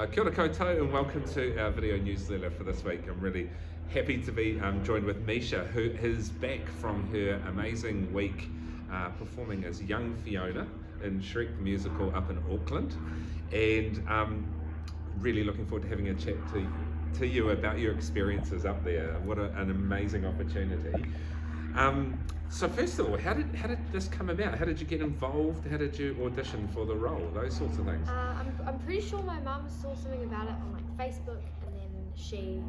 Kia ora koutou and welcome to our video newsletter for this week. I'm really happy to be joined with Mischa, who is back from her amazing week performing as young Fiona in Shrek the musical up in Auckland, and really looking forward to having a chat to you about your experiences up there. What an amazing opportunity. So first of all, how did this come about? How did you get involved? How did you audition for the role? Those sorts of things. I'm pretty sure my mum saw something about it on like Facebook, and then she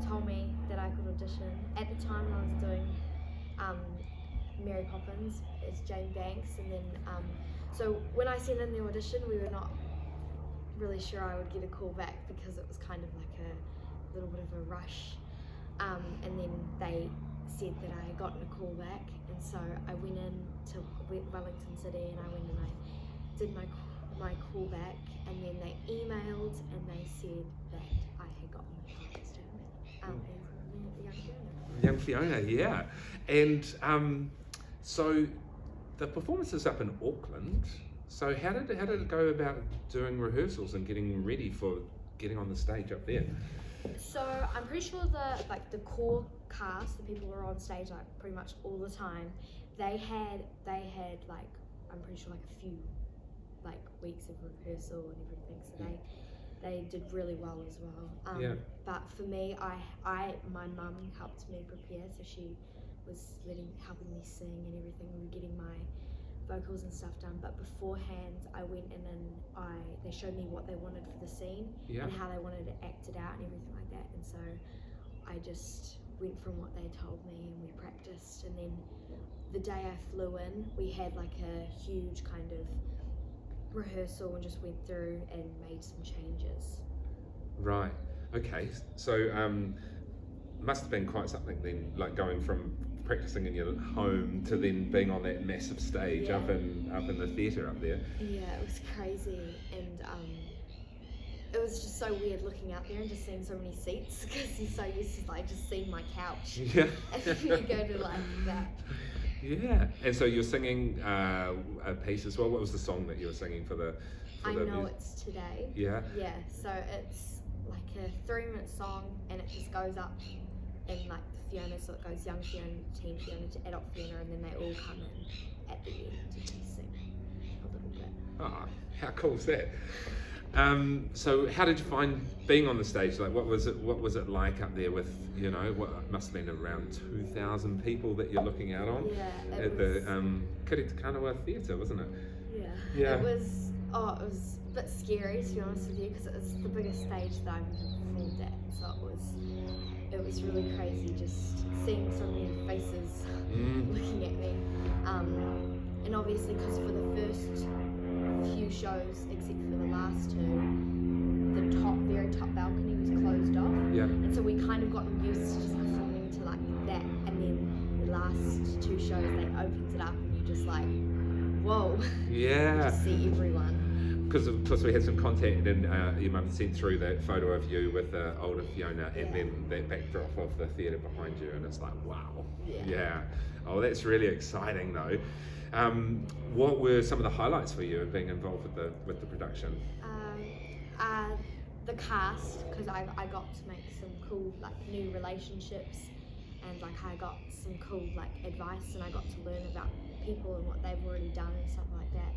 told me that I could audition. At the time, I was doing Mary Poppins as Jane Banks, and then so when I sent in the audition, we were not really sure I would get a call back because it was kind of like a little bit of a rush, and then they said that I had gotten a call back, and so I went in to Wellington City and I went and I did my call back, and then they emailed and they said that I had gotten the cast as Young Fiona, yeah. And so the performance is up in Auckland. So how did it go about doing rehearsals and getting ready for getting on the stage up there? So I'm pretty sure the core cast, the people who were on stage like pretty much all the time, they had like, I'm pretty sure like a few like weeks of rehearsal and everything, so they did really well as well. Yeah. But for me, my mum helped me prepare, so she was helping me sing and everything. We were getting my vocals and stuff done, but beforehand I went in and they showed me what they wanted for the scene, Yeah. and how they wanted to act it out and everything like that, and so I just went from what they told me and we practiced, and then the day I flew in we had like a huge kind of rehearsal and just went through and made some changes. Right. Okay. So must have been quite something then, like going from practicing in your home to then being on that massive stage. Yeah. up in the theatre up there. Yeah, it was crazy, and it was just so weird looking out there and just seeing so many seats, because you're so used to like just seeing my couch. Yeah. And then you go to like that. Yeah. And so you're singing a piece as well. What was the song that you were singing for the? I Know It's Today. Yeah. Yeah. So it's like a 3-minute song, and it just goes up in like Fiona, so it goes young Fiona, teen Fiona to adult Fiona, and then they all come in at the end to sing a little bit. Oh, how cool is that? So how did you find being on the stage? Like, what was it like up there with, what must have been around 2,000 people that you're looking out on? Yeah, at the Kiri Te Kanawa Theatre, wasn't it? Yeah. Yeah. It was a bit scary, to be honest with you, because it was the biggest stage that I've ever performed at. So it was really crazy just seeing so many faces looking at me. And obviously, because for the first few shows, except for the last two, the very top balcony was closed off. Yeah. And so we kind of gotten used to just performing to like that, and then the last two shows they opened it up and you just like, whoa. Yeah. You just see everyone. Because of course we had some contact, and your mum sent through that photo of you with the older Fiona, and then that backdrop of the theatre behind you, and it's like, wow. Yeah. Oh, that's really exciting though. What were some of the highlights for you of being involved with the production? The cast, because I got to make some cool like new relationships, and like I got some cool like advice, and I got to learn about people and what they've already done and stuff like that.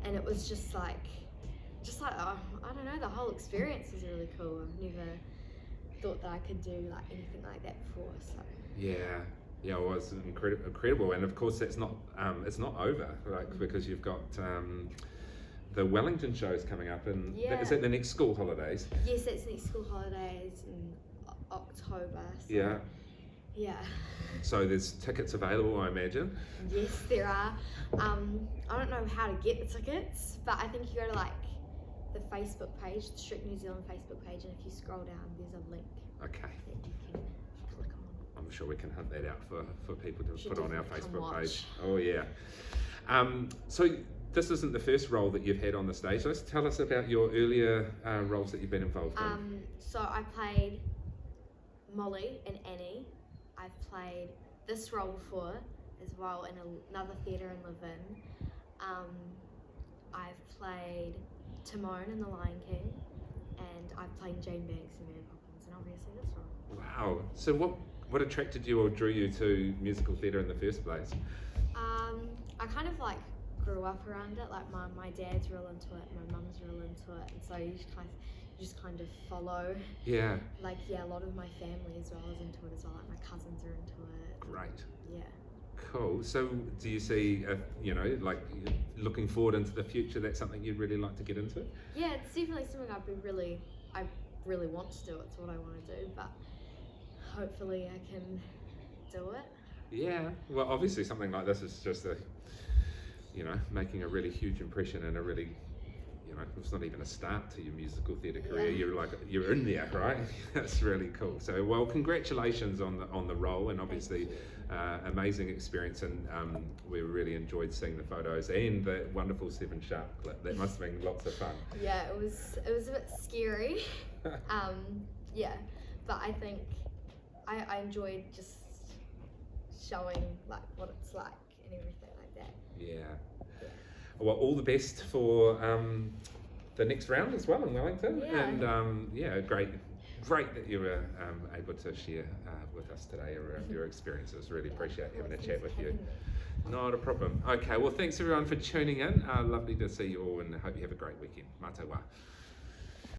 And it was just like I don't know, the whole experience was really cool. I've never thought that I could do like anything like that before. So yeah, well, it's incredible, and of course that's not it's not over, like because you've got the Wellington shows coming up, and is that the next school holidays? Yes, that's next school holidays in October. So yeah. So there's tickets available, I imagine? Yes, there are. I don't know how to get the tickets, but I think you go to like the Facebook page, the Shrek New Zealand Facebook page, and if you scroll down, there's a link that you can click on. I'm sure we can hunt that out for people to put on our Facebook page. Watch. Oh yeah. So this isn't the first role that you've had on the stage. Let's tell us about your earlier roles that you've been involved in. So I played Molly and Annie. I've played this role before as well in another theatre in Levin. I've played Timon in The Lion King, playing Jane Banks and Mary Poppins, and obviously this role. Wow. So what attracted you or drew you to musical theatre in the first place? I kind of like grew up around it. Like my dad's real into it, my mum's real into it, and so you just kind of follow. Yeah. Like a lot of my family as well is into it as well. Like my cousins are into it. Great. Yeah. Cool. So do you see, like looking forward into the future, that's something you'd really like to get into? Yeah, it's definitely something I really want to do. It's what I want to do, but hopefully I can do it. Yeah. Well, obviously something like this is just making a really huge impression and a really, it's not even a start to your musical theatre career. Yeah. You're in there, right? That's really cool. So, well, congratulations on the role, and obviously amazing experience, and we really enjoyed seeing the photos and the wonderful 7 Sharp clip. That must have been lots of fun. Yeah, it was a bit scary. Yeah, but I think I enjoyed just showing like what it's like and everything like that. Yeah. Well, all the best for the next round as well in Wellington. Yeah. And great that you were able to share with us today around your experiences. Really appreciate having a chat with you. Not a problem. Okay, well, thanks everyone for tuning in. Lovely to see you all, and I hope you have a great weekend. Mā te wā.